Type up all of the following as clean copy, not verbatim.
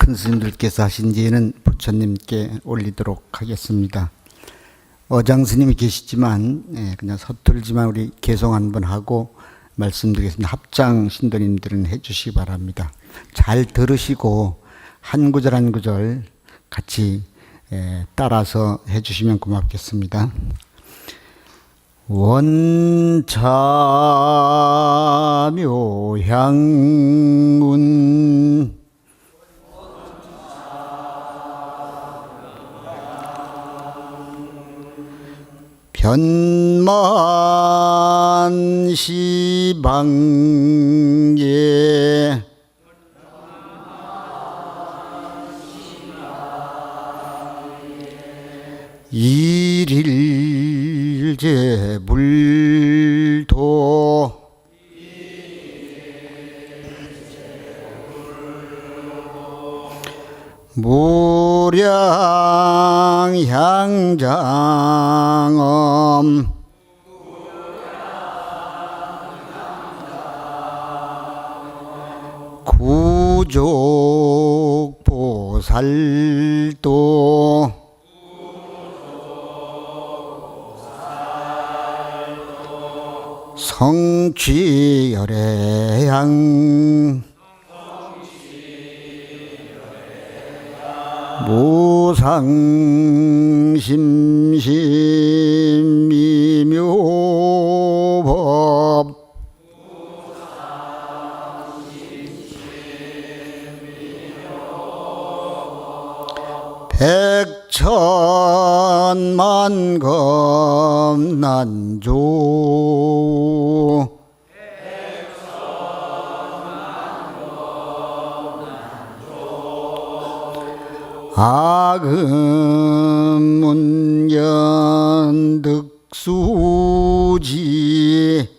큰 스님들께서 하신 예는 부처님께 올리도록 하겠습니다. 어장 스님이 계시지만 그냥 서툴지만 우리 개송 한번 하고 말씀드리겠습니다. 합장 신도님들은 해주시기 바랍니다. 잘 들으시고 한 구절 한 구절 같이 따라서 해주시면 고맙겠습니다. 원차묘향운 변만시방예 일일제불도 무량향장엄 구족보살도 성취열애향 무상심심미묘법 백천만검난조 악음문견득수지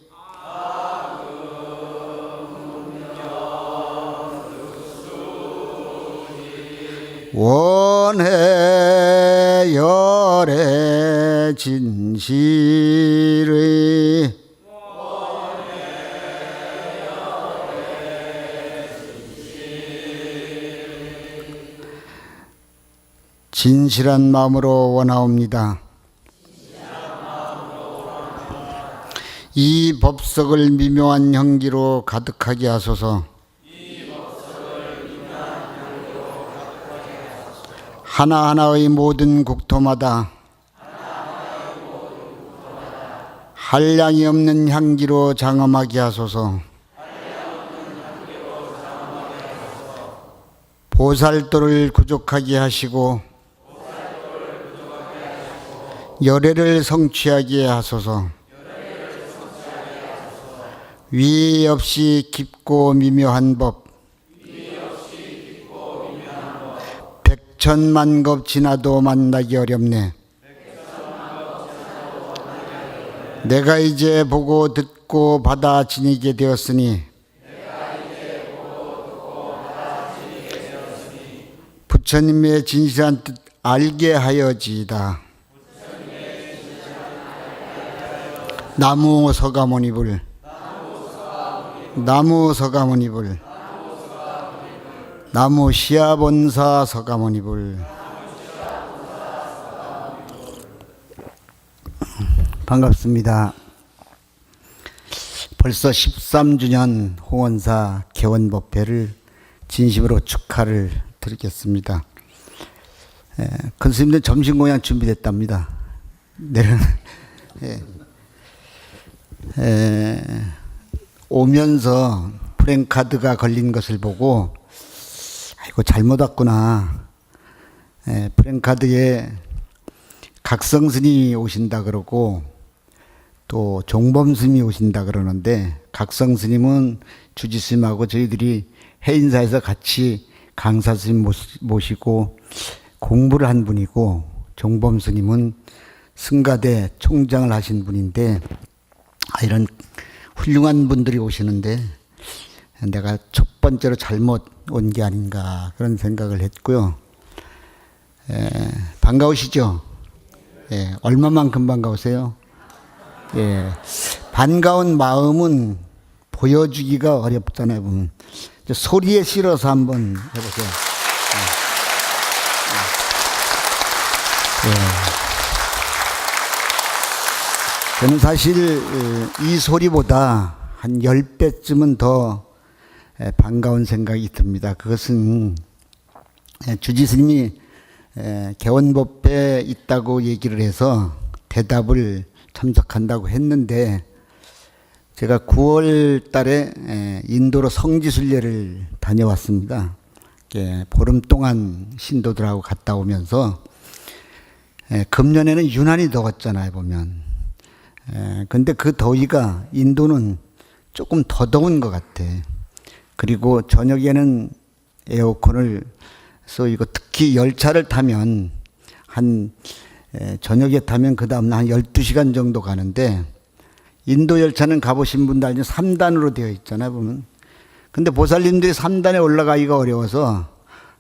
원해열의 진실의 진실한 마음으로 원하옵니다. 이 법석을 미묘한 향기로 가득하게 하소서. 하나하나의 모든 국토마다 한량이 없는 향기로 장엄하게 하소서. 보살도를 구족하게 하시고 열애를 성취하게 하소서. 위에 없이 깊고 미묘한 법, 백천만급 지나도 만나기 어렵네. 내가 이제 보고 듣고 받아 지니게 되었으니 부처님의 진실한 뜻 알게 하여지이다. 나무 서가모니불, 나무 서가모니불, 나무 시아본사 서가모니불. 반갑습니다. 벌써 13주년 홍원사 개원법회를 진심으로 축하를 드리겠습니다. 큰 스님들 점심 공양 준비됐답니다. 내일은 오면서 프랭카드가 걸린 것을 보고 아이고 잘못 왔구나. 프랭카드에 각성 스님이 오신다 그러고 또 종범 스님이 오신다 그러는데 각성 스님은 주지 스님하고 저희들이 해인사에서 같이 강사 스님 모시고 공부를 한 분이고 종범 스님은 승가대 총장을 하신 분인데 이런 훌륭한 분들이 오시는데 내가 첫 번째로 잘못 온 게 아닌가 그런 생각을 했고요. 반가우시죠? 얼마만큼 반가우세요? 반가운 마음은 보여주기가 어렵잖아요. 소리에 실어서 한번 해보세요. 저는 사실 이 소리보다 한 10배쯤은 더 반가운 생각이 듭니다. 그것은 주지스님이 개원법에 있다고 얘기를 해서 대답을 참석한다고 했는데, 제가 9월 달에 인도로 성지순례를 다녀왔습니다. 보름 동안 신도들하고 갔다 오면서, 금년에는 유난히 더웠잖아요, 보면. 근데 그 더위가 인도는 조금 더 더운 것 같아. 그리고 저녁에는 에어컨을 쏘이고, 특히 열차를 타면 저녁에 타면 그 다음날 한 12시간 정도 가는데, 인도 열차는 가보신 분들 알죠? 3단으로 되어 있잖아요, 보면. 근데 보살님들이 3단에 올라가기가 어려워서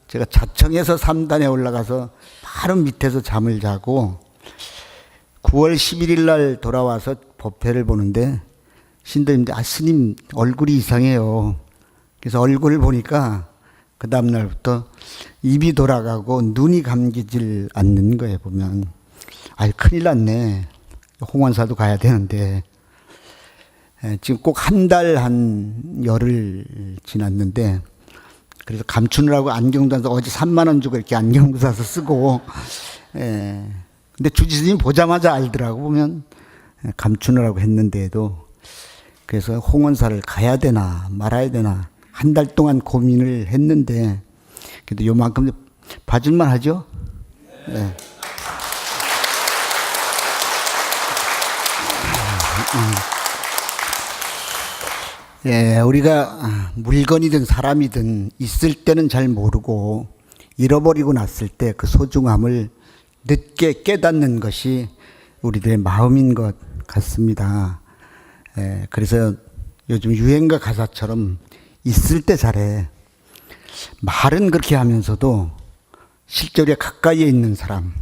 제가 자청해서 3단에 올라가서 바로 밑에서 잠을 자고, 9월 11일 날 돌아와서 법회를 보는데 신도님들, 스님 얼굴이 이상해요. 그래서 얼굴을 보니까 그 다음 날부터 입이 돌아가고 눈이 감기질 않는 거예요, 보면. 큰일 났네. 홍원사도 가야 되는데. 지금 꼭 한 열흘 지났는데, 그래서 감추느라고 안경도 안 써. 어제 3만 원 주고 이렇게 안경도 사서 쓰고. 근데 주지스님 보자마자 알더라고, 보면. 감추느라고 했는데도. 그래서 홍원사를 가야 되나 말아야 되나 한 달 동안 고민을 했는데, 그래도 요만큼 봐줄만 하죠? 네. 우리가 물건이든 사람이든 있을 때는 잘 모르고 잃어버리고 났을 때 그 소중함을 늦게 깨닫는 것이 우리들의 마음인 것 같습니다. 그래서 요즘 유행가 가사처럼 있을 때 잘해. 말은 그렇게 하면서도 실제로 가까이에 있는 사람,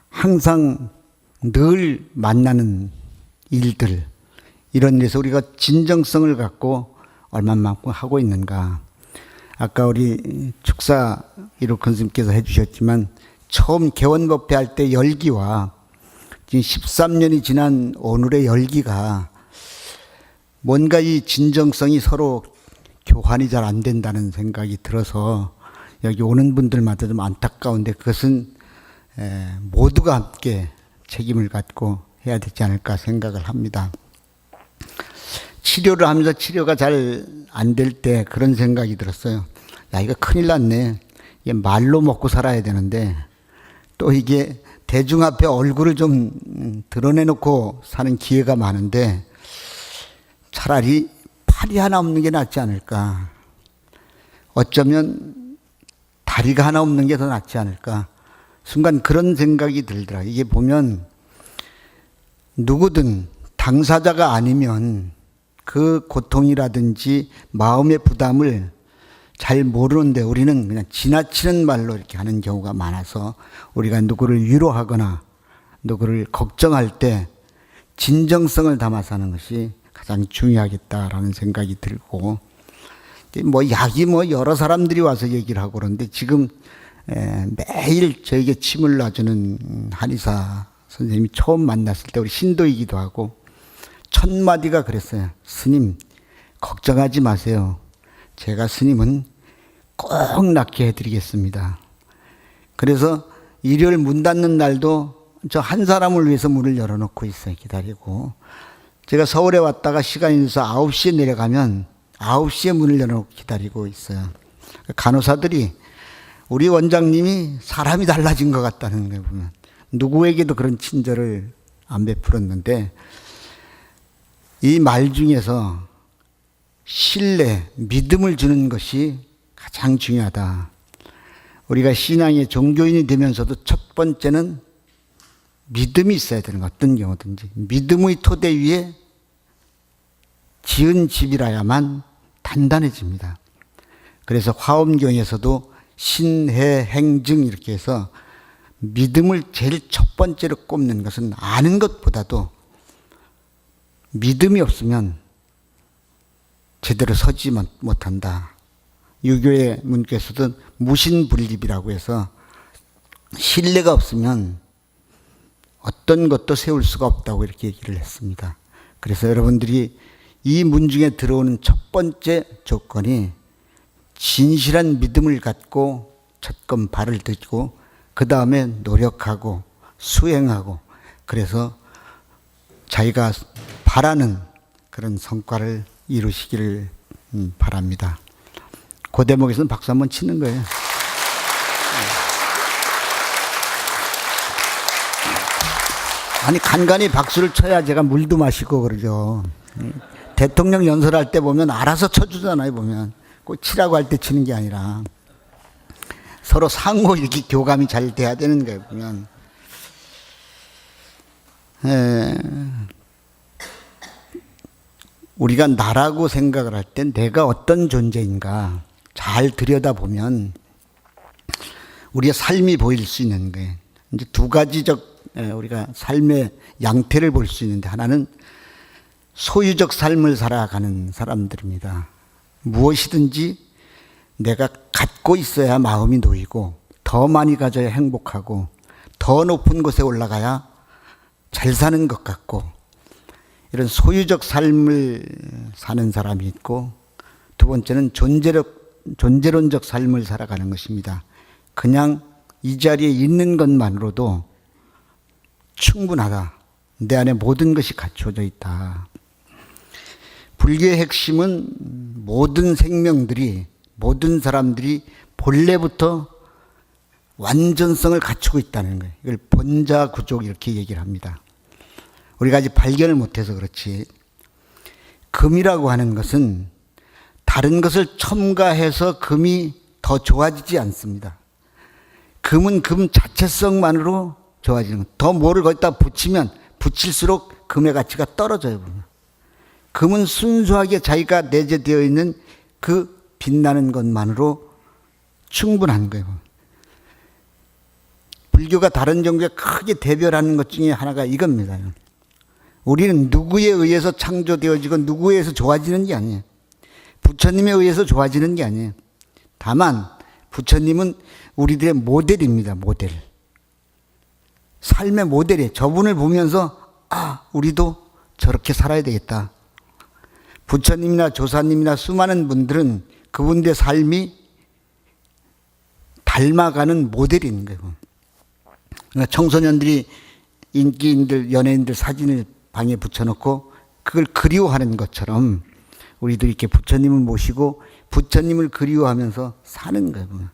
항상 늘 만나는 일들, 이런 데서 우리가 진정성을 갖고 얼마만큼 하고 있는가. 아까 우리 축사 이로큰 스님께서 해주셨지만, 처음 개원법회 할 때 열기와 지금 13년이 지난 오늘의 열기가 뭔가 이 진정성이 서로 교환이 잘 안 된다는 생각이 들어서 여기 오는 분들마다 좀 안타까운데, 그것은 모두가 함께 책임을 갖고 해야 되지 않을까 생각을 합니다. 치료를 하면서 치료가 잘 안 될 때 그런 생각이 들었어요. 이거 큰일 났네. 이게 말로 먹고 살아야 되는데, 또 이게 대중 앞에 얼굴을 좀 드러내놓고 사는 기회가 많은데, 차라리 팔이 하나 없는 게 낫지 않을까. 어쩌면 다리가 하나 없는 게 더 낫지 않을까. 순간 그런 생각이 들더라. 이게 보면 누구든 당사자가 아니면 그 고통이라든지 마음의 부담을 잘 모르는데, 우리는 그냥 지나치는 말로 이렇게 하는 경우가 많아서, 우리가 누구를 위로하거나 누구를 걱정할 때 진정성을 담아서 하는 것이 가장 중요하겠다라는 생각이 들고, 약이 여러 사람들이 와서 얘기를 하고 그러는데, 지금 매일 저에게 침을 놔주는 한의사 선생님이 처음 만났을 때 우리 신도이기도 하고 첫 마디가 그랬어요. 스님, 걱정하지 마세요. 제가 스님은 꼭 낫게 해드리겠습니다. 그래서 일요일 문 닫는 날도 저 한 사람을 위해서 문을 열어놓고 있어요. 기다리고. 제가 서울에 왔다가 시간이 있어서 9시에 내려가면 9시에 문을 열어놓고 기다리고 있어요. 간호사들이 우리 원장님이 사람이 달라진 것 같다는 걸 보면, 누구에게도 그런 친절을 안 베풀었는데, 이 말 중에서 신뢰, 믿음을 주는 것이 가장 중요하다. 우리가 신앙의 종교인이 되면서도 첫 번째는 믿음이 있어야 되는 것, 어떤 경우든지. 믿음의 토대 위에 지은 집이라야만 단단해집니다. 그래서 화엄경에서도 신해 행증 이렇게 해서 믿음을 제일 첫 번째로 꼽는 것은, 아는 것보다도 믿음이 없으면 제대로 서지 못한다. 유교의 문께서도 무신분립이라고 해서 신뢰가 없으면 어떤 것도 세울 수가 없다고 이렇게 얘기를 했습니다. 그래서 여러분들이 이 문중에 들어오는 첫 번째 조건이 진실한 믿음을 갖고 첫건 발을 들고 그 다음에 노력하고 수행하고 그래서 자기가 바라는 그런 성과를 이루시기를 바랍니다. 그 대목에서는 박수 한번 치는 거예요. 아니 간간히 박수를 쳐야 제가 물도 마시고 그러죠. 대통령 연설할 때 보면 알아서 쳐주잖아요. 보면 꼭 치라고 할 때 치는 게 아니라 서로 상호 이렇게 교감이 잘 돼야 되는 거예요. 보면 우리가 나라고 생각을 할 때 내가 어떤 존재인가 잘 들여다보면 우리의 삶이 보일 수 있는 거예요. 이제 두 가지적 우리가 삶의 양태를 볼 수 있는데 하나는 소유적 삶을 살아가는 사람들입니다. 무엇이든지 내가 갖고 있어야 마음이 놓이고 더 많이 가져야 행복하고 더 높은 곳에 올라가야 잘 사는 것 같고 이런 소유적 삶을 사는 사람이 있고 두 번째는 존재론적 삶을 살아가는 것입니다. 그냥 이 자리에 있는 것만으로도 충분하다. 내 안에 모든 것이 갖춰져 있다. 불교의 핵심은 모든 생명들이 모든 사람들이 본래부터 완전성을 갖추고 있다는 거예요. 이걸 본자구족 이렇게 얘기를 합니다. 우리가 아직 발견을 못해서 그렇지 금이라고 하는 것은 다른 것을 첨가해서 금이 더 좋아지지 않습니다. 금은 금 자체성만으로 좋아지는 거예요. 더 뭐를 거기다 붙이면 붙일수록 금의 가치가 떨어져요. 보면. 금은 순수하게 자기가 내재되어 있는 그 빛나는 것만으로 충분한 거예요. 불교가 다른 종교에 크게 대별하는 것 중에 하나가 이겁니다. 우리는 누구에 의해서 창조되어지고 누구에 의해서 좋아지는 게 아니에요. 부처님에 의해서 좋아지는 게 아니에요. 다만 부처님은 우리들의 모델입니다. 모델. 삶의 모델이에요. 저분을 보면서 우리도 저렇게 살아야 되겠다. 부처님이나 조사님이나 수많은 분들은 그분들의 삶이 닮아가는 모델인 거예요. 그러니까 청소년들이 인기인들, 연예인들 사진을 방에 붙여놓고 그걸 그리워하는 것처럼 우리도 이렇게 부처님을 모시고 부처님을 그리워하면서 사는 거예요.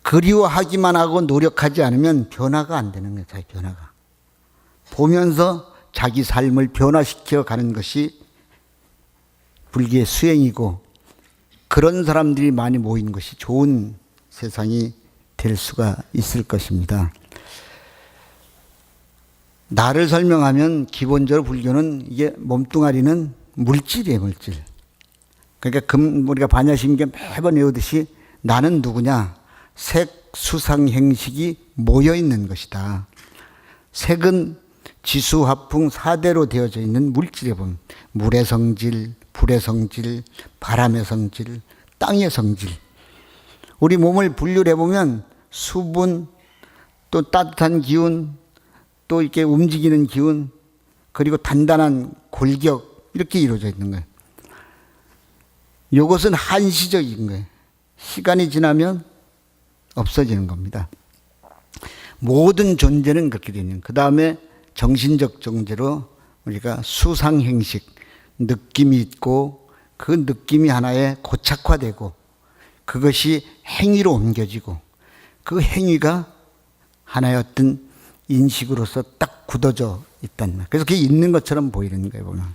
그리워하기만 하고 노력하지 않으면 변화가 안 되는 거예요. 자기 변화가. 보면서 자기 삶을 변화시켜 가는 것이 불교의 수행이고 그런 사람들이 많이 모인 것이 좋은 세상이 될 수가 있을 것입니다. 나를 설명하면 기본적으로 불교는 이게 몸뚱아리는 물질이에요. 물질. 그러니까 우리가 반야심계 매번 외우듯이 나는 누구냐. 색, 수상, 행식이 모여있는 것이다. 색은 지수, 화풍, 사대로 되어져 있는 물질에 보면 물의 성질, 불의 성질, 바람의 성질, 땅의 성질. 우리 몸을 분류를 해보면 수분, 또 따뜻한 기운, 또 이렇게 움직이는 기운, 그리고 단단한 골격 이렇게 이루어져 있는 거예요. 이것은 한시적인 거예요. 시간이 지나면 없어지는 겁니다. 모든 존재는 그렇게 되는 거예요. 그 다음에 정신적 존재로 우리가 수상행식, 느낌이 있고 그 느낌이 하나에 고착화되고 그것이 행위로 옮겨지고 그 행위가 하나의 어떤 인식으로서 딱 굳어져 있단 말이에요. 그래서 그게 있는 것처럼 보이는 거예요. 보면.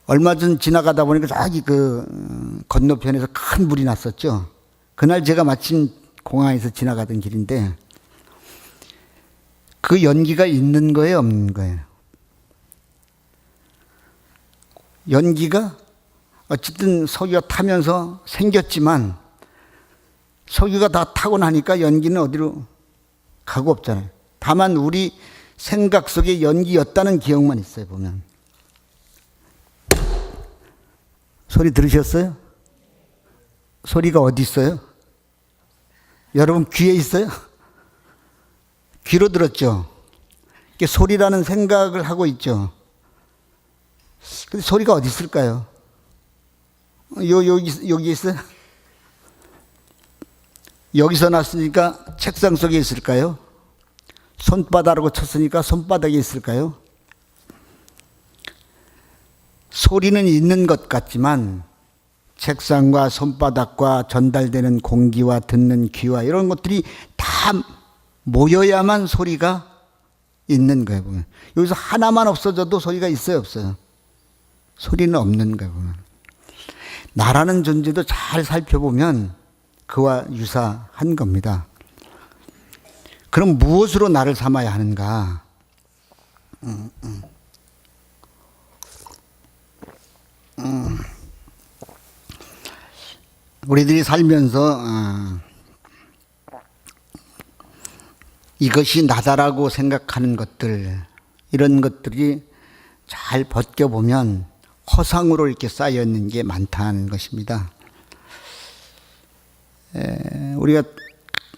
얼마 전 지나가다 보니까 저기 그 건너편에서 큰 불이 났었죠. 그날 제가 마침 공항에서 지나가던 길인데 그 연기가 있는 거예요, 없는 거예요? 연기가 어쨌든 석유가 타면서 생겼지만 석유가 다 타고 나니까 연기는 어디로 가고 없잖아요. 다만 우리 생각 속에 연기였다는 기억만 있어요. 보면. 소리 들으셨어요? 소리가 어디 있어요? 여러분 귀에 있어요? 귀로 들었죠. 이게 소리라는 생각을 하고 있죠. 근데 소리가 어디 있을까요? 여기 있어요? 여기서 났으니까 책상 속에 있을까요? 손바닥으로 쳤으니까 손바닥에 있을까요? 소리는 있는 것 같지만 책상과 손바닥과 전달되는 공기와 듣는 귀와 이런 것들이 다 모여야만 소리가 있는 거예요. 보면. 여기서 하나만 없어져도 소리가 있어요, 없어요? 소리는 없는 거예요. 보면. 나라는 존재도 잘 살펴보면 그와 유사한 겁니다. 그럼 무엇으로 나를 삼아야 하는가? 우리들이 살면서 이것이 나다라고 생각하는 것들, 이런 것들이 잘 벗겨보면 허상으로 이렇게 쌓여 있는 게 많다는 것입니다. 우리가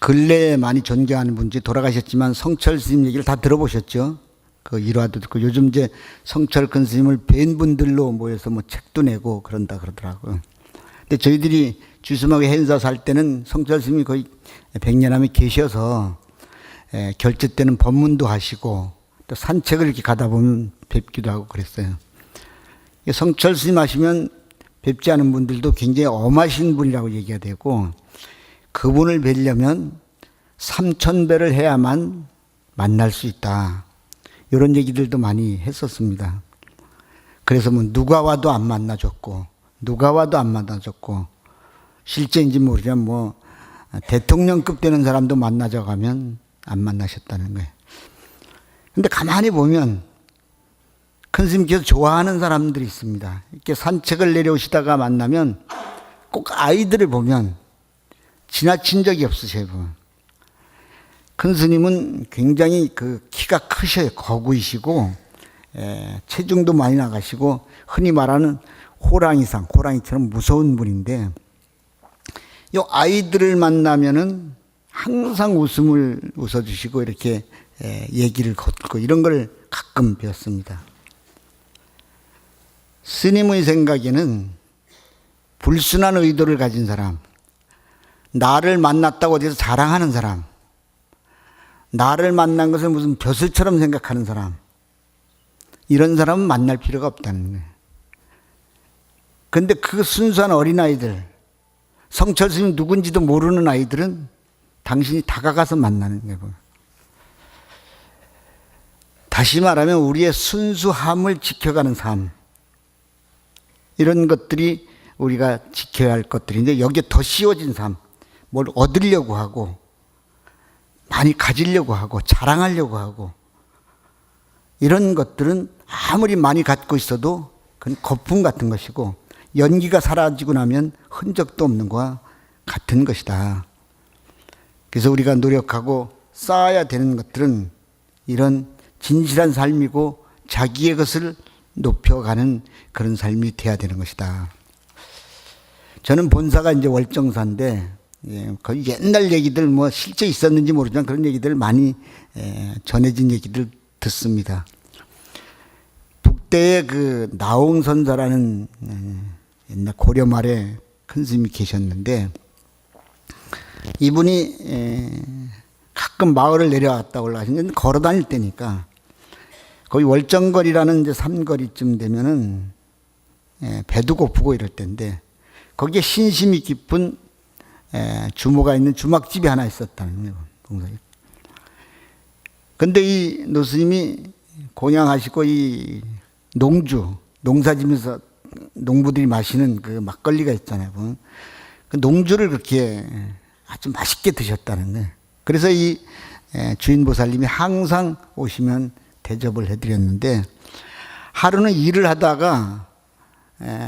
근래에 많이 존경하는 분들이 돌아가셨지만 성철 스님 얘기를 다 들어보셨죠? 그 일화도 듣고 요즘 이제 성철 큰 스님을 뵌 분들로 모여서 뭐 책도 내고 그런다 그러더라고요. 근데 저희들이 주스마게 행사 살 때는 성철 스님이 거의 100년 함에 계셔서 결제 때는 법문도 하시고 또 산책을 이렇게 가다 보면 뵙기도 하고 그랬어요. 성철 스님 하시면 뵙지 않은 분들도 굉장히 엄하신 분이라고 얘기가 되고 그분을 뵈려면 3000배를 해야만 만날 수 있다. 이런 얘기들도 많이 했었습니다. 그래서 뭐 누가 와도 안 만나줬고 누가 와도 안 만나줬고 실제인지 모르지만 뭐 대통령급 되는 사람도 만나자 가면 안 만나셨다는 거예요. 근데 가만히 보면 큰 스님께서 좋아하는 사람들이 있습니다. 이렇게 산책을 내려오시다가 만나면 꼭 아이들을 보면 지나친 적이 없으셔요. 큰 스님은 굉장히 그 키가 크셔요. 거구이시고 체중도 많이 나가시고 흔히 말하는 호랑이처럼 무서운 분인데 이 아이들을 만나면은 항상 웃음을 웃어주시고 이렇게 얘기를 걷고 이런 걸 가끔 배웠습니다. 스님의 생각에는 불순한 의도를 가진 사람, 나를 만났다고 어디서 자랑하는 사람, 나를 만난 것을 무슨 벼슬처럼 생각하는 사람, 이런 사람은 만날 필요가 없다는 거예요. 그런데 그 순수한 어린아이들, 성철 스님 누군지도 모르는 아이들은 당신이 다가가서 만나는 거예요. 다시 말하면 우리의 순수함을 지켜가는 삶, 이런 것들이 우리가 지켜야 할 것들인데 여기에 더 씌워진 삶, 뭘 얻으려고 하고 많이 가지려고 하고 자랑하려고 하고 이런 것들은 아무리 많이 갖고 있어도 그건 거품 같은 것이고 연기가 사라지고 나면 흔적도 없는 것과 같은 것이다. 그래서 우리가 노력하고 쌓아야 되는 것들은 이런 진실한 삶이고 자기의 것을 높여가는 그런 삶이 돼야 되는 것이다. 저는 본사가 이제 월정사인데 거의 옛날 얘기들 뭐 실제 있었는지 모르지만 그런 얘기들 많이 전해진 얘기들 듣습니다. 북대에 그 나홍선사라는 옛날 고려 말에 큰 스님이 계셨는데 이분이 가끔 마을을 내려왔다 올라가시는데 걸어 다닐 때니까 거의 월정거리라는 이제 삼거리쯤 되면은 배도 고프고 이럴 때인데 거기에 신심이 깊은 주모가 있는 주막집이 하나 있었다는 거예요. 동서에. 근데 이 노스님이 공양하시고 이 농사지면서 농부들이 마시는 그 막걸리가 있잖아요. 그 농주를 그렇게 아주 맛있게 드셨다는 거예요. 그래서 이 주인보살님이 항상 오시면 대접을 해드렸는데 하루는 일을 하다가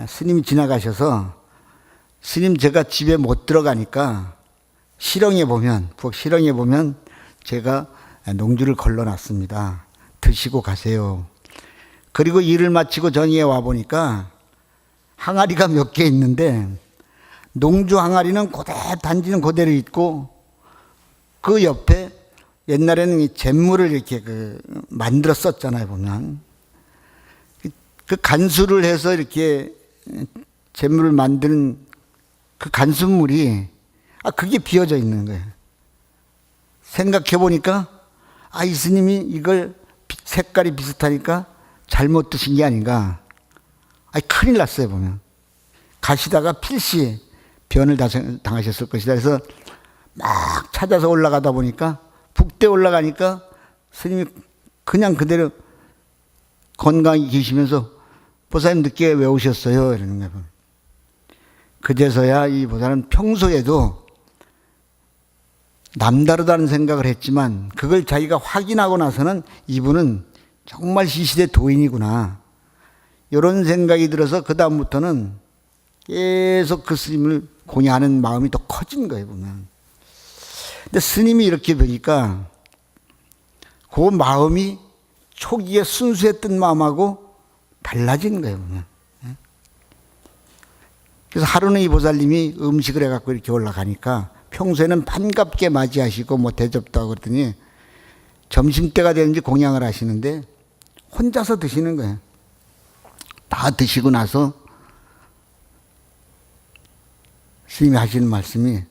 스님이 지나가셔서 스님 제가 집에 못 들어가니까 부엌 실ong에 보면 제가 농주를 걸러놨습니다. 드시고 가세요. 그리고 일을 마치고 정리해 와보니까 항아리가 몇 개 있는데 농주 항아리는 단지는 그대로 있고 그 옆에 옛날에는 이 잿물을 이렇게 만들었었잖아요, 보면. 그 간수를 해서 이렇게 잿물을 만드는 그 간수물이, 그게 비어져 있는 거예요. 생각해 보니까, 이 스님이 이걸 색깔이 비슷하니까 잘못 드신 게 아닌가. 큰일 났어요, 보면. 가시다가 필시 변을 당하셨을 것이다. 그래서 막 찾아서 올라가다 보니까 북대 올라가니까 스님이 그냥 그대로 건강히 계시면서 보살님 늦게 왜 오셨어요? 이러는 거예요. 그제서야 이 보살은 평소에도 남다르다는 생각을 했지만 그걸 자기가 확인하고 나서는 이분은 정말 시시대 도인이구나. 이런 생각이 들어서 그 다음부터는 계속 그 스님을 공양하는 마음이 더 커진 거예요, 보면. 근데 스님이 이렇게 보니까 그 마음이 초기에 순수했던 마음하고 달라진 거예요, 보면. 그래서 하루는 이 보살님이 음식을 해갖고 이렇게 올라가니까 평소에는 반갑게 맞이하시고 뭐 대접도 하고 그랬더니 점심때가 되는지 공양을 하시는데 혼자서 드시는 거예요. 다 드시고 나서 스님이 하시는 말씀이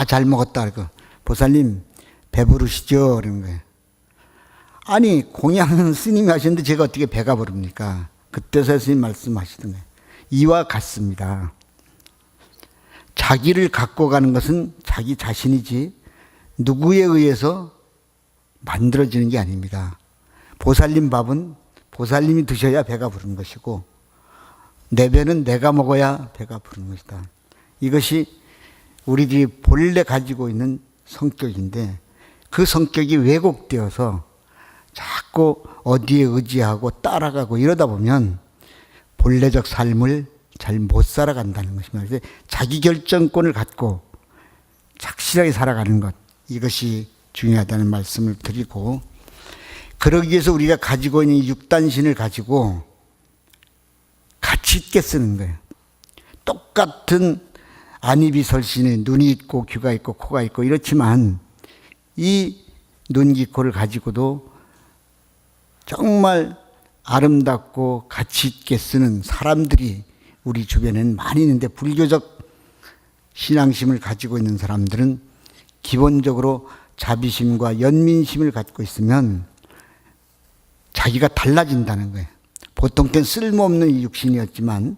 잘 먹었다. 그러고 보살님 배부르시죠? 그러는 거예요. 아니 공양은 스님이 하시는데 제가 어떻게 배가 부릅니까? 그때서 스님 말씀하시던 거예요. 이와 같습니다. 자기를 갖고 가는 것은 자기 자신이지 누구에 의해서 만들어지는 게 아닙니다. 보살님 밥은 보살님이 드셔야 배가 부른 것이고 내 배는 내가 먹어야 배가 부른 것이다. 이것이 우리들이 본래 가지고 있는 성격인데 그 성격이 왜곡되어서 자꾸 어디에 의지하고 따라가고 이러다 보면 본래적 삶을 잘 못 살아간다는 것입니다. 그래서 자기 결정권을 갖고 착실하게 살아가는 것, 이것이 중요하다는 말씀을 드리고, 그러기 위해서 우리가 가지고 있는 육단신을 가지고 가치 있게 쓰는 거예요. 똑같은 안입이 설신에 눈이 있고 귀가 있고 코가 있고 이렇지만 이 눈, 귀, 코를 가지고도 정말 아름답고 가치 있게 쓰는 사람들이 우리 주변에는 많이 있는데, 불교적 신앙심을 가지고 있는 사람들은 기본적으로 자비심과 연민심을 갖고 있으면 자기가 달라진다는 거예요. 보통 땐 쓸모없는 이 육신이었지만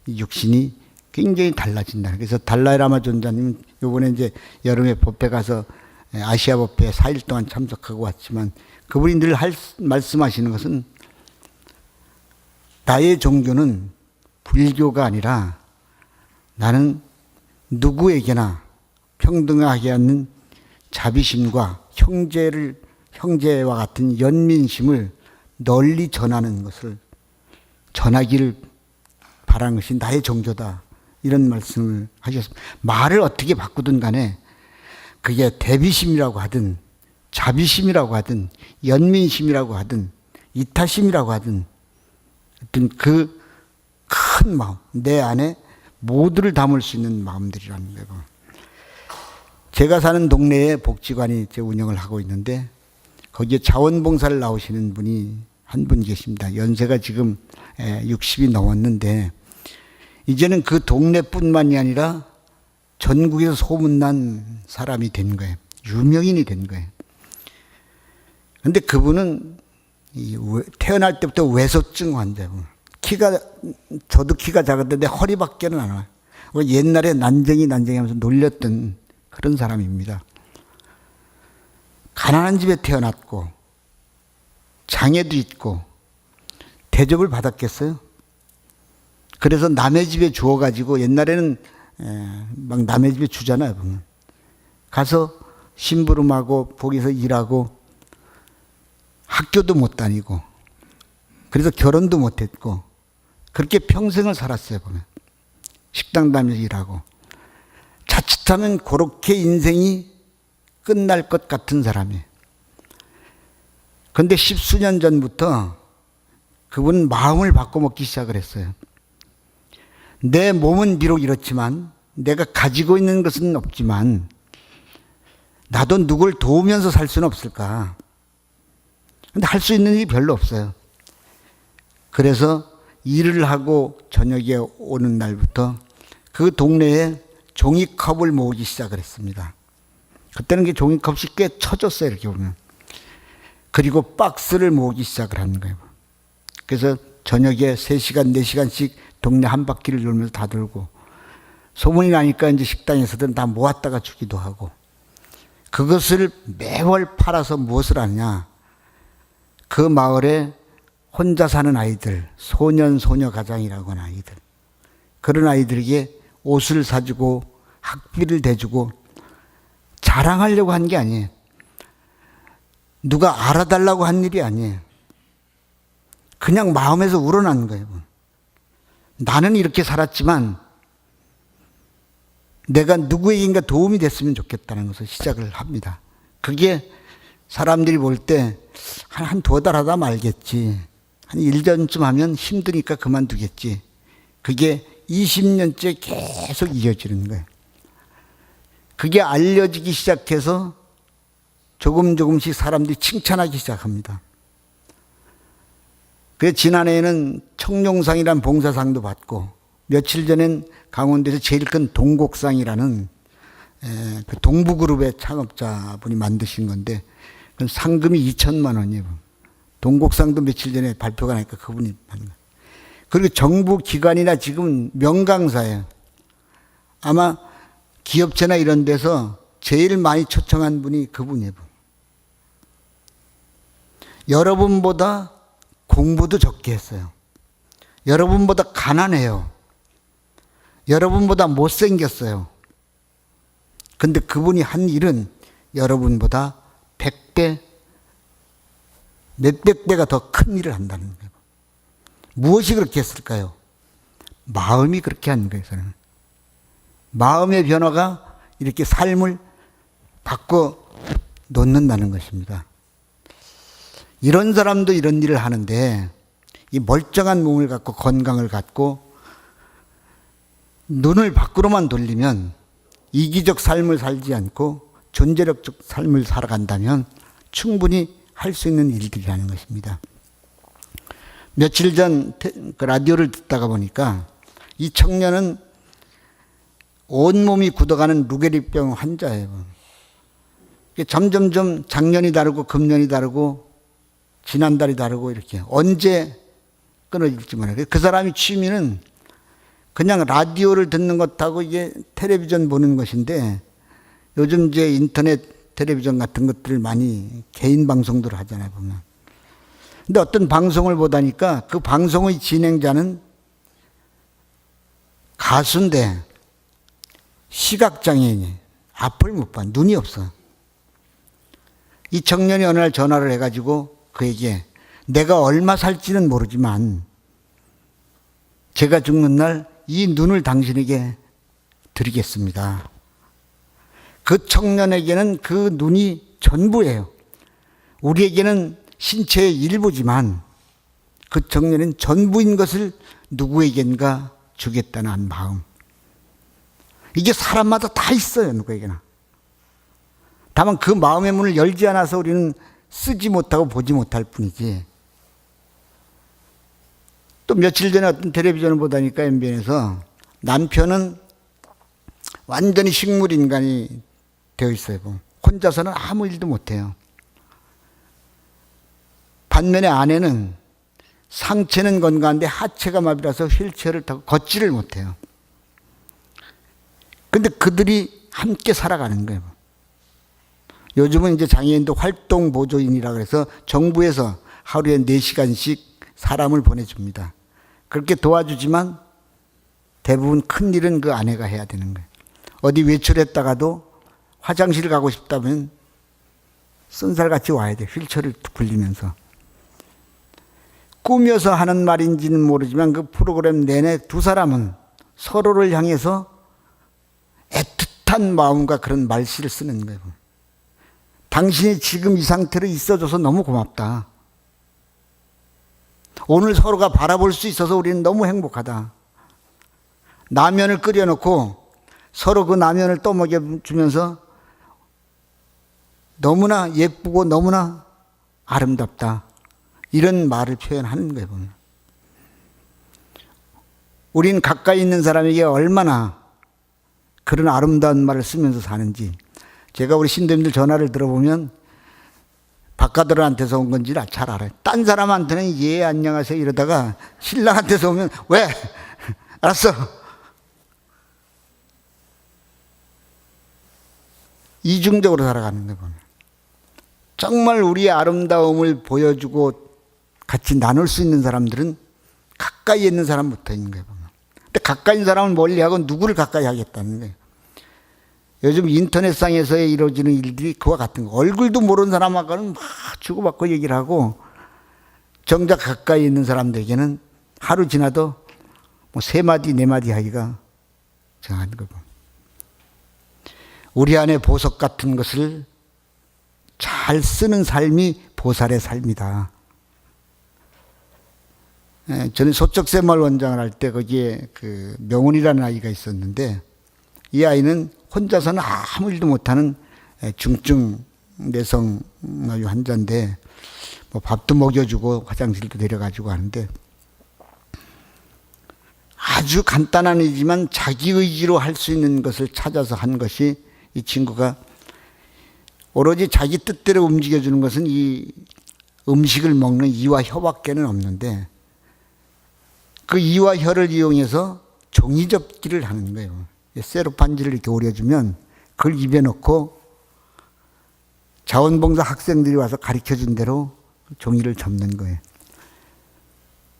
이 육신이 굉장히 달라진다. 그래서 달라이라마 존자님은 요번에 이제 여름에 법회 가서 아시아 법회에 4일 동안 참석하고 왔지만 그분이 늘 말씀하시는 것은 나의 종교는 불교가 아니라 나는 누구에게나 평등하게 하는 자비심과 형제와 같은 연민심을 널리 전하는 것을 전하기를 바라는 것이 나의 종교다. 이런 말씀을 하셨습니다. 말을 어떻게 바꾸든 간에 그게 대비심이라고 하든 자비심이라고 하든 연민심이라고 하든 이타심이라고 하든 어떤 그 큰 마음, 내 안에 모두를 담을 수 있는 마음들이라는 거고, 제가 사는 동네에 복지관이 제 운영을 하고 있는데 거기에 자원봉사를 나오시는 분이 한 분 계십니다. 연세가 지금 60이 넘었는데 이제는 그 동네뿐만이 아니라 전국에서 소문난 사람이 된 거예요. 유명인이 된 거예요. 그런데 그분은 태어날 때부터 외소증 환자고, 저도 키가 작은데 내 허리밖에는 안 와요. 옛날에 난쟁이 하면서 놀렸던 그런 사람입니다. 가난한 집에 태어났고 장애도 있고 대접을 받았겠어요? 그래서 남의 집에 주어가지고, 옛날에는 막 남의 집에 주잖아요, 보면. 가서 심부름하고 거기서 일하고 학교도 못 다니고 그래서 결혼도 못했고 그렇게 평생을 살았어요, 보면. 식당 다니면서 일하고. 자칫하면 그렇게 인생이 끝날 것 같은 사람이에요. 그런데 10수년 전부터 그분은 마음을 바꿔먹기 시작을 했어요. 내 몸은 비록 이렇지만 내가 가지고 있는 것은 없지만 나도 누굴 도우면서 살 수는 없을까? 근데 할 수 있는 일이 별로 없어요. 그래서 일을 하고 저녁에 오는 날부터 그 동네에 종이컵을 모으기 시작을 했습니다. 그때는 그 종이컵이 꽤 쳐졌어요, 이렇게 보면. 그리고 박스를 모으기 시작을 하는 거예요. 그래서 저녁에 3시간, 4시간씩 동네 한 바퀴를 돌면서 다 돌고, 소문이 나니까 이제 식당에서든 다 모았다가 주기도 하고, 그것을 매월 팔아서 무엇을 하느냐. 그 마을에 혼자 사는 아이들, 소년, 소녀 가장이라고 하는 아이들, 그런 아이들에게 옷을 사주고 학비를 대주고 자랑하려고 한 게 아니에요. 누가 알아달라고 한 일이 아니에요. 그냥 마음에서 우러난 거예요. 나는 이렇게 살았지만 내가 누구에게인가 도움이 됐으면 좋겠다는 것을 시작을 합니다. 그게 사람들이 볼 때 한 2달 하다 말겠지, 한 1년쯤 하면 힘드니까 그만두겠지, 그게 20년째 계속 이어지는 거예요. 그게 알려지기 시작해서 조금씩 사람들이 칭찬하기 시작합니다. 그래서 지난해에는 청룡상이라는 봉사상도 받고, 며칠 전엔 강원도에서 제일 큰 동곡상이라는 그 동부그룹의 창업자분이 만드신 건데, 그 상금이 2천만 원이에요. 동곡상도 며칠 전에 발표가 나니까 그분이 받는 거예요. 그리고 정부 기관이나 지금 명강사예요. 아마 기업체나 이런 데서 제일 많이 초청한 분이 그분이에요. 여러분보다 공부도 적게 했어요. 여러분보다 가난해요. 여러분보다 못생겼어요. 근데 그분이 한 일은 여러분보다 100배, 몇백 배가 더 큰 일을 한다는 거예요. 무엇이 그렇게 했을까요? 마음이 그렇게 한 거예요, 저는. 마음의 변화가 이렇게 삶을 바꿔 놓는다는 것입니다. 이런 사람도 이런 일을 하는데, 이 멀쩡한 몸을 갖고 건강을 갖고 눈을 밖으로만 돌리면, 이기적 삶을 살지 않고 존재력적 삶을 살아간다면 충분히 할 수 있는 일들이라는 것입니다. 며칠 전 라디오를 듣다가 보니까 이 청년은 온몸이 굳어가는 루게릭병 환자예요. 점점점 작년이 다르고 금년이 다르고 지난달이 다르고, 이렇게 언제 끊어질지 몰라요. 그 사람이 취미는 그냥 라디오를 듣는 것하고 이게 텔레비전 보는 것인데, 요즘 이제 인터넷 텔레비전 같은 것들을 많이 개인 방송들을 하잖아요, 보면. 근데 어떤 방송을 보다니까 그 방송의 진행자는 가수인데 시각장애인이, 앞을 못 봐, 눈이 없어. 이 청년이 어느 날 전화를 해가지고 그에게, 내가 얼마 살지는 모르지만 제가 죽는 날 이 눈을 당신에게 드리겠습니다. 그 청년에게는 그 눈이 전부예요. 우리에게는 신체의 일부지만 그 청년은 전부인 것을 누구에겐가 주겠다는 마음. 이게 사람마다 다 있어요, 누구에게나. 다만 그 마음의 문을 열지 않아서 우리는 쓰지 못하고 보지 못할 뿐이지. 또 며칠 전에 어떤 텔레비전을 보다니까 MBN에서 남편은 완전히 식물인간이 되어 있어요. 혼자서는 아무 일도 못해요. 반면에 아내는 상체는 건강한데 하체가 마비라서 휠체어를 타고 걷지를 못해요. 근데 그들이 함께 살아가는 거예요. 요즘은 이제 장애인도 활동보조인이라고 해서 정부에서 하루에 4시간씩 사람을 보내줍니다. 그렇게 도와주지만 대부분 큰 일은 그 아내가 해야 되는 거예요. 어디 외출했다가도 화장실 가고 싶다면 쏜살같이 와야 돼, 휠체어를 굴리면서. 꾸며서 하는 말인지는 모르지만 그 프로그램 내내 두 사람은 서로를 향해서 애틋한 마음과 그런 말씨를 쓰는 거예요. 당신이 지금 이 상태로 있어줘서 너무 고맙다. 오늘 서로가 바라볼 수 있어서 우리는 너무 행복하다. 라면을 끓여놓고 서로 그 라면을 떠먹여주면서 너무나 예쁘고 너무나 아름답다. 이런 말을 표현하는 거예요, 보면. 우린 가까이 있는 사람에게 얼마나 그런 아름다운 말을 쓰면서 사는지. 제가 우리 신도님들 전화를 들어보면 바깥들한테서 온 건지 잘 알아요. 딴 사람한테는 예, 안녕하세요 이러다가 신랑한테서 오면 왜? 알았어. 이중적으로 살아가는 거예요. 정말 우리의 아름다움을 보여주고 같이 나눌 수 있는 사람들은 가까이 있는 사람부터 있는 거예요. 근데 가까이 있는 사람을 멀리하고 누구를 가까이 하겠다는 거예요. 요즘 인터넷상에서 이루어지는 일들이 그와 같은 거. 얼굴도 모르는 사람하고는 막 주고받고 얘기를 하고 정작 가까이 있는 사람들에게는 하루 지나도 뭐 3마디 4마디 하기가 정한 거고. 우리 안에 보석 같은 것을 잘 쓰는 삶이 보살의 삶이다. 저는 소쩍새마을 원장을 할 때 거기에 그 명훈이라는 아이가 있었는데 이 아이는 혼자서는 아무 일도 못하는 중증 내성마비 환자인데 뭐 밥도 먹여주고 화장실도 데려가지고 하는데 아주 간단한 일이지만 자기 의지로 할 수 있는 것을 찾아서 한 것이 이 친구가 오로지 자기 뜻대로 움직여주는 것은 이 음식을 먹는 이와 혀밖에는 없는데 그 이와 혀를 이용해서 종이접기를 하는 거예요. 세로판지를 이렇게 오려주면 그걸 입에 넣고 자원봉사 학생들이 와서 가르쳐준 대로 종이를 접는 거예요.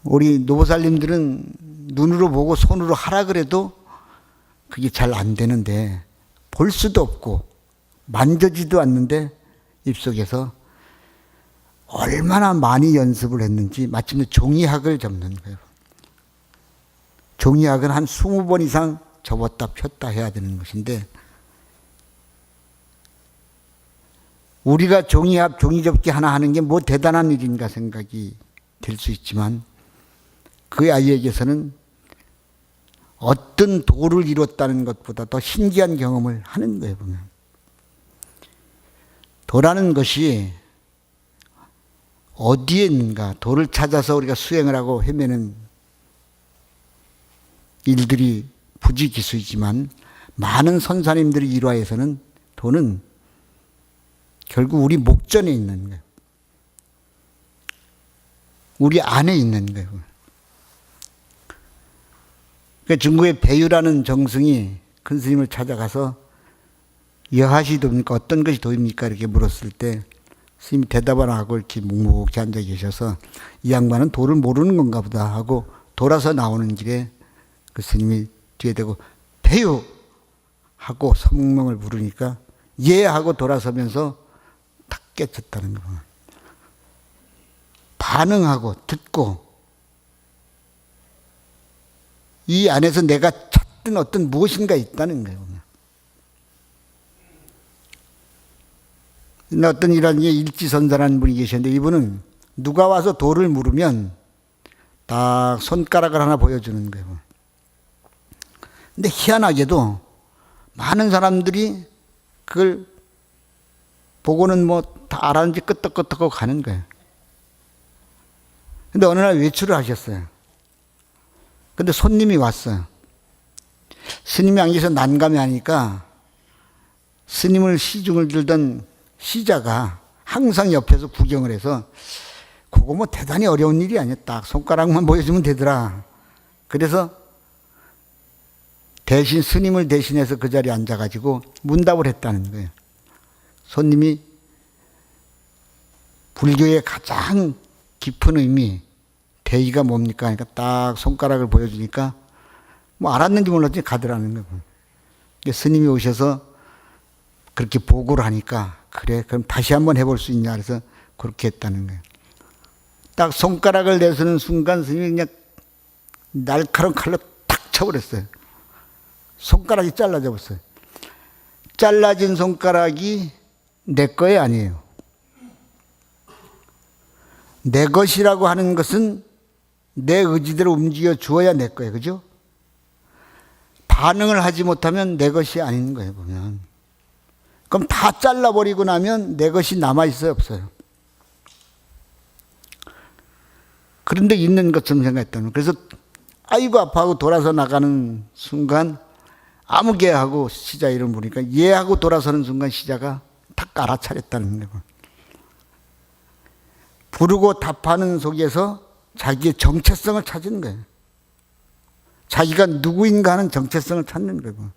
우리 노보살님들은 눈으로 보고 손으로 하라 그래도 그게 잘 안 되는데 볼 수도 없고 만져지도 않는데 입속에서 얼마나 많이 연습을 했는지 마침내 종이학을 접는 거예요. 종이학은 한 20번 이상 접었다 폈다 해야 되는 것인데 우리가 종이학, 종이접기 하나 하는 게 뭐 대단한 일인가 생각이 될 수 있지만 그 아이에게서는 어떤 도를 이뤘다는 것보다 더 신기한 경험을 하는 거예요, 보면. 도라는 것이 어디에 있는가, 도를 찾아서 우리가 수행을 하고 헤매는 일들이 부지기수이지만 많은 선사님들의 일화에서는 도는 결국 우리 목전에 있는 거예요. 우리 안에 있는 거예요. 그러니까 중국의 배유라는 정승이 큰 스님을 찾아가서 여하시 도입니까? 어떤 것이 도입니까? 이렇게 물었을 때 스님이 대답을 하고 이렇게 묵묵히 앉아 계셔서 이 양반은 도를 모르는 건가 보다 하고 돌아서 나오는 길에 그 스님이 뒤에 대고 배유! 하고 성명을 부르니까 예! 하고 돌아서면서 탁 깨쳤다는 거예요. 반응하고 듣고 이 안에서 내가 찾던 어떤 무엇인가 있다는 거예요. 어떤 이런 일지선사라는 분이 계셨는데 이분은 누가 와서 도를 물으면 딱 손가락을 하나 보여주는 거예요. 근데 희한하게도 많은 사람들이 그걸 보고는 뭐 다 알았는지 끄떡끄떡하고 가는 거예요. 근데 어느 날 외출을 하셨어요. 근데 손님이 왔어요. 스님이 안 계셔서 난감해 하니까 스님을 시중을 들던 시자가 항상 옆에서 구경을 해서 그거 뭐 대단히 어려운 일이 아니야. 딱 손가락만 보여주면 되더라. 그래서 대신 스님을 대신해서 그 자리에 앉아가지고 문답을 했다는 거예요. 손님이 불교의 가장 깊은 의미, 대의가 뭡니까? 그러니까 딱 손가락을 보여주니까 뭐 알았는지 몰랐지 가더라는 거예요. 스님이 오셔서 그렇게 보고를 하니까 그래 그럼 다시 한번 해볼 수 있냐 그래서 그렇게 했다는 거예요. 딱 손가락을 내서는 순간 스님이 그냥 날카로운 칼로 탁 쳐버렸어요. 손가락이 잘라져 버렸어요. 잘라진 손가락이 내 거에 아니에요. 내 것이라고 하는 것은 내 의지대로 움직여 주어야 내 거예요. 그죠? 반응을 하지 못하면 내 것이 아닌 거예요, 보면. 그럼 다 잘라버리고 나면 내 것이 남아있어요, 없어요? 그런데 있는 것처럼 생각했다는. 그래서 아이고 아파하고 돌아서 나가는 순간 아무 개하고 시자 이름 부르니까 얘하고 돌아서는 순간 시자가 탁 알아차렸다는 거예요. 부르고 답하는 속에서 자기의 정체성을 찾은 거예요. 자기가 누구인가 하는 정체성을 찾는 거예요.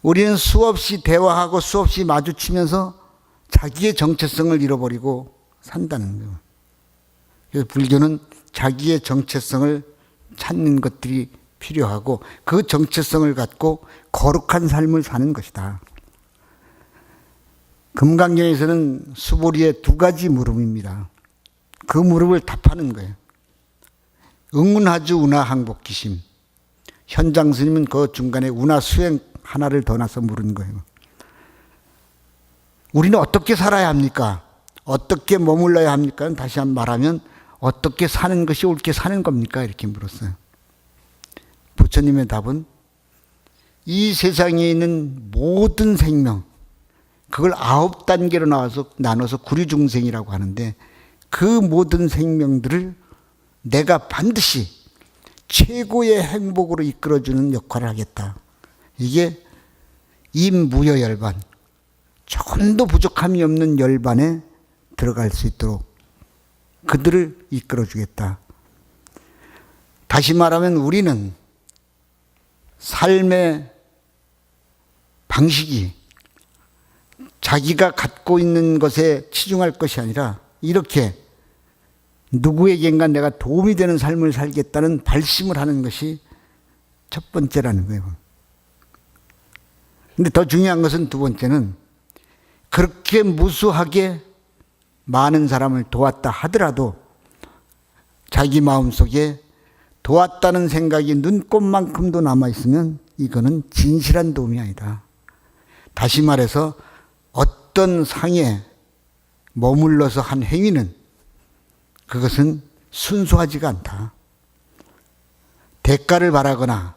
우리는 수없이 대화하고 수없이 마주치면서 자기의 정체성을 잃어버리고 산다는 거예요. 그래서 불교는 자기의 정체성을 찾는 것들이 필요하고 그 정체성을 갖고 거룩한 삶을 사는 것이다. 금강경에서는 수보리의 두 가지 물음입니다. 그 물음을 답하는 거예요. 응운하주 운하 항복기심. 현장 스님은 그 중간에 운하 수행 하나를 더 놔서 물은 거예요. 우리는 어떻게 살아야 합니까? 어떻게 머물러야 합니까? 다시 한번 말하면 어떻게 사는 것이 옳게 사는 겁니까? 이렇게 물었어요. 부처님의 답은 이 세상에 있는 모든 생명, 그걸 9단계로 나눠서 구류중생이라고 하는데 그 모든 생명들을 내가 반드시 최고의 행복으로 이끌어주는 역할을 하겠다. 이게 임무여열반, 조금도 부족함이 없는 열반에 들어갈 수 있도록 그들을 이끌어주겠다. 다시 말하면 우리는 삶의 방식이 자기가 갖고 있는 것에 치중할 것이 아니라 이렇게 누구에겐가 내가 도움이 되는 삶을 살겠다는 발심을 하는 것이 첫 번째라는 거예요. 근데 더 중요한 것은 두 번째는 그렇게 무수하게 많은 사람을 도왔다 하더라도 자기 마음속에 도왔다는 생각이 눈꼽만큼도 남아있으면 이거는 진실한 도움이 아니다. 다시 말해서 어떤 상에 머물러서 한 행위는 그것은 순수하지가 않다. 대가를 바라거나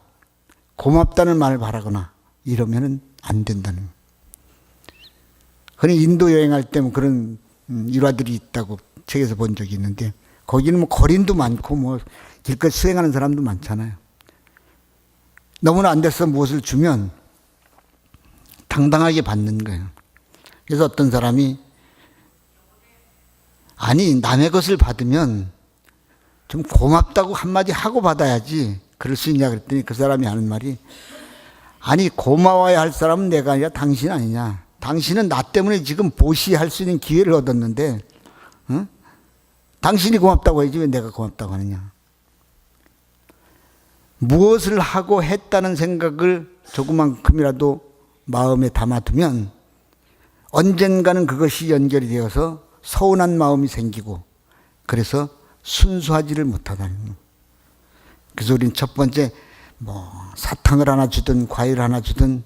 고맙다는 말을 바라거나 이러면 안 된다는. 그런 인도 여행할 때 뭐 그런 일화들이 있다고 책에서 본 적이 있는데 거기는 뭐 거린도 많고 뭐 길거리 수행하는 사람도 많잖아요. 너무나 안 돼서 무엇을 주면 당당하게 받는 거예요. 그래서 어떤 사람이 아니 남의 것을 받으면 좀 고맙다고 한마디 하고 받아야지 그럴 수 있냐 그랬더니 그 사람이 하는 말이 아니 고마워야 할 사람은 내가 아니라 당신 아니냐. 당신은 나 때문에 지금 보시할 수 있는 기회를 얻었는데 응? 당신이 고맙다고 해야지 왜 내가 고맙다고 하느냐. 무엇을 하고 했다는 생각을 조그만큼이라도 마음에 담아두면 언젠가는 그것이 연결이 되어서 서운한 마음이 생기고 그래서 순수하지를 못하다는 거예요. 그래서 우리는 첫 번째 뭐 사탕을 하나 주든 과일 하나 주든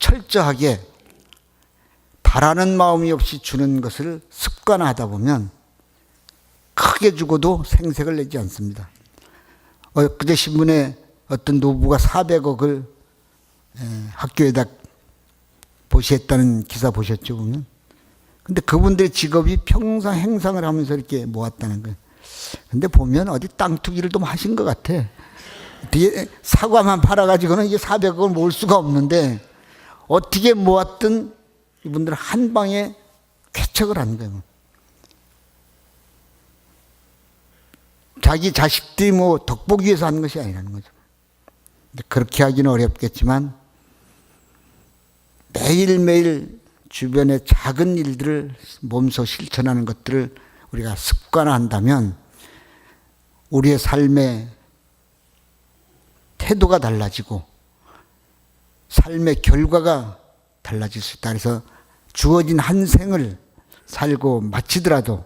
철저하게 바라는 마음이 없이 주는 것을 습관화하다 보면 크게 주고도 생색을 내지 않습니다. 그제 신문에 어떤 노부가 400억을 학교에다 보시했다는 기사 보셨죠, 보면? 근데 그분들의 직업이 평생 행상을 하면서 이렇게 모았다는 거예요. 근데 보면 어디 땅 투기를 좀 하신 것 같아. 뒤에 사과만 팔아가지고는 이게 400억을 모을 수가 없는데 어떻게 모았든 이분들은 한 방에 쾌척을 한 거예요. 자기 자식들이 뭐 덕보기 위해서 하는 것이 아니라는 거죠. 그렇게 하기는 어렵겠지만 매일매일 주변의 작은 일들을 몸소 실천하는 것들을 우리가 습관화한다면 우리의 삶의 태도가 달라지고 삶의 결과가 달라질 수 있다. 그래서 주어진 한 생을 살고 마치더라도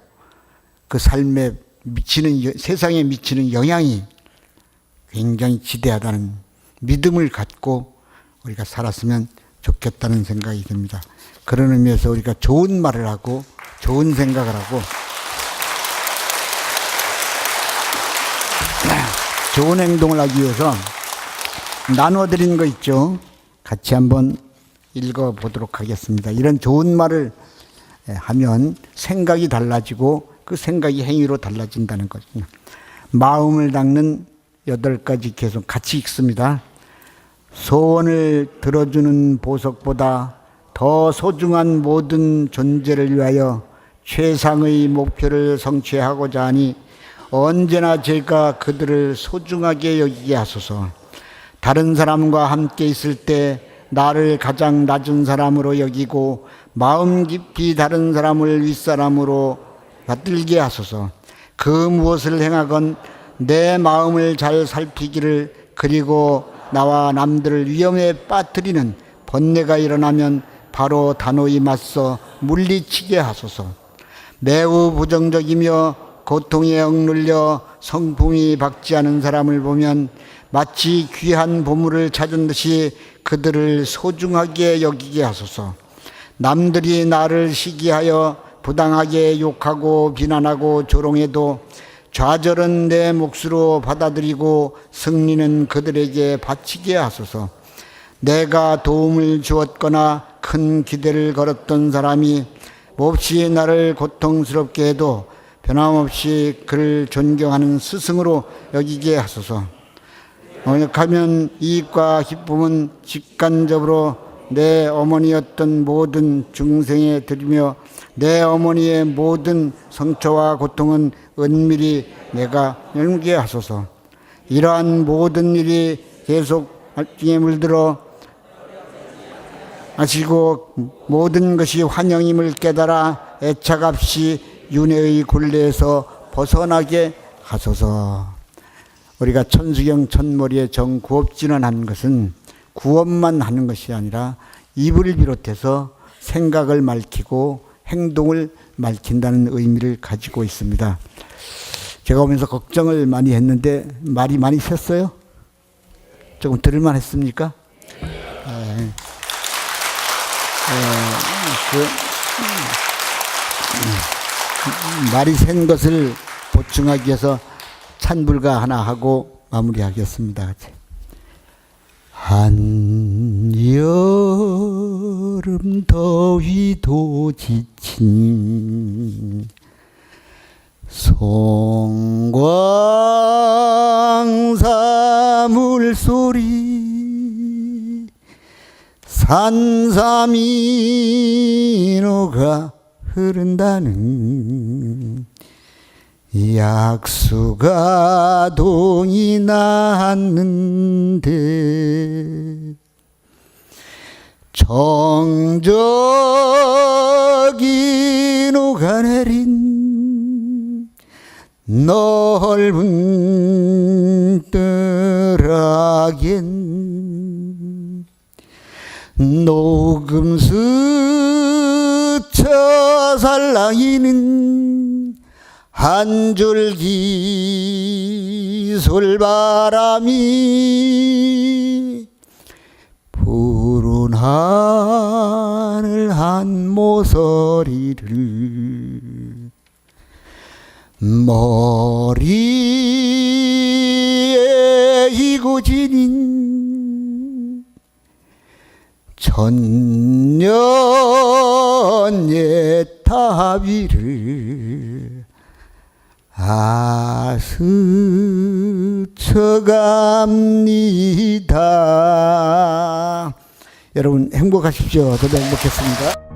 그 삶에 미치는, 세상에 미치는 영향이 굉장히 지대하다는 믿음을 갖고 우리가 살았으면 좋겠다는 생각이 듭니다. 그런 의미에서 우리가 좋은 말을 하고 좋은 생각을 하고 좋은 행동을 하기 위해서 나눠드린 거 있죠. 같이 한번 읽어보도록 하겠습니다. 이런 좋은 말을 하면 생각이 달라지고 그 생각이 행위로 달라진다는 거죠. 마음을 닦는 8가지 개성 같이 읽습니다. 소원을 들어주는 보석보다 더 소중한 모든 존재를 위하여 최상의 목표를 성취하고자 하니 언제나 제가 그들을 소중하게 여기게 하소서. 다른 사람과 함께 있을 때 나를 가장 낮은 사람으로 여기고 마음 깊이 다른 사람을 윗사람으로 받들게 하소서. 그 무엇을 행하건 내 마음을 잘 살피기를, 그리고 나와 남들을 위험에 빠뜨리는 번뇌가 일어나면 바로 단호히 맞서 물리치게 하소서. 매우 부정적이며 고통에 억눌려 성품이 박지 않은 사람을 보면 마치 귀한 보물을 찾은 듯이 그들을 소중하게 여기게 하소서. 남들이 나를 시기하여 부당하게 욕하고 비난하고 조롱해도 좌절은 내 몫으로 받아들이고 승리는 그들에게 바치게 하소서. 내가 도움을 주었거나 큰 기대를 걸었던 사람이 몹시 나를 고통스럽게 해도 변함없이 그를 존경하는 스승으로 여기게 하소서. 언약하면 이익과 기쁨은 직간접으로 내 어머니였던 모든 중생에 드리며 내 어머니의 모든 상처와 고통은 은밀히 내가 열게 하소서. 이러한 모든 일이 계속 중에 물들어 아시고 모든 것이 환영임을 깨달아 애착없이 윤회의 굴레에서 벗어나게 하소서. 우리가 천수경 천머리에 정구업진언한 것은 구업만 하는 것이 아니라 입을 비롯해서 생각을 밝히고 행동을 밝힌다는 의미를 가지고 있습니다. 제가 오면서 걱정을 많이 했는데 말이 많이 샜어요? 조금 들을만 했습니까? 말이 샌 것을 보충하기 위해서 찬불가 하나 하고 마무리하겠습니다. 한여름 더위도 지친 송광사 물소리 산삼이 녹아 흐른다는 약수가 동이 났는데 정적이 녹아내린 넓은 뜰하겐 녹음 스쳐 살랑이는 한 줄기 솔바람이 푸른 하늘 한 모서리를 머리에 이고 지닌 천년 옛 다비를 아스쳐갑니다. 여러분 행복하십시오. 저도 행복했습니다.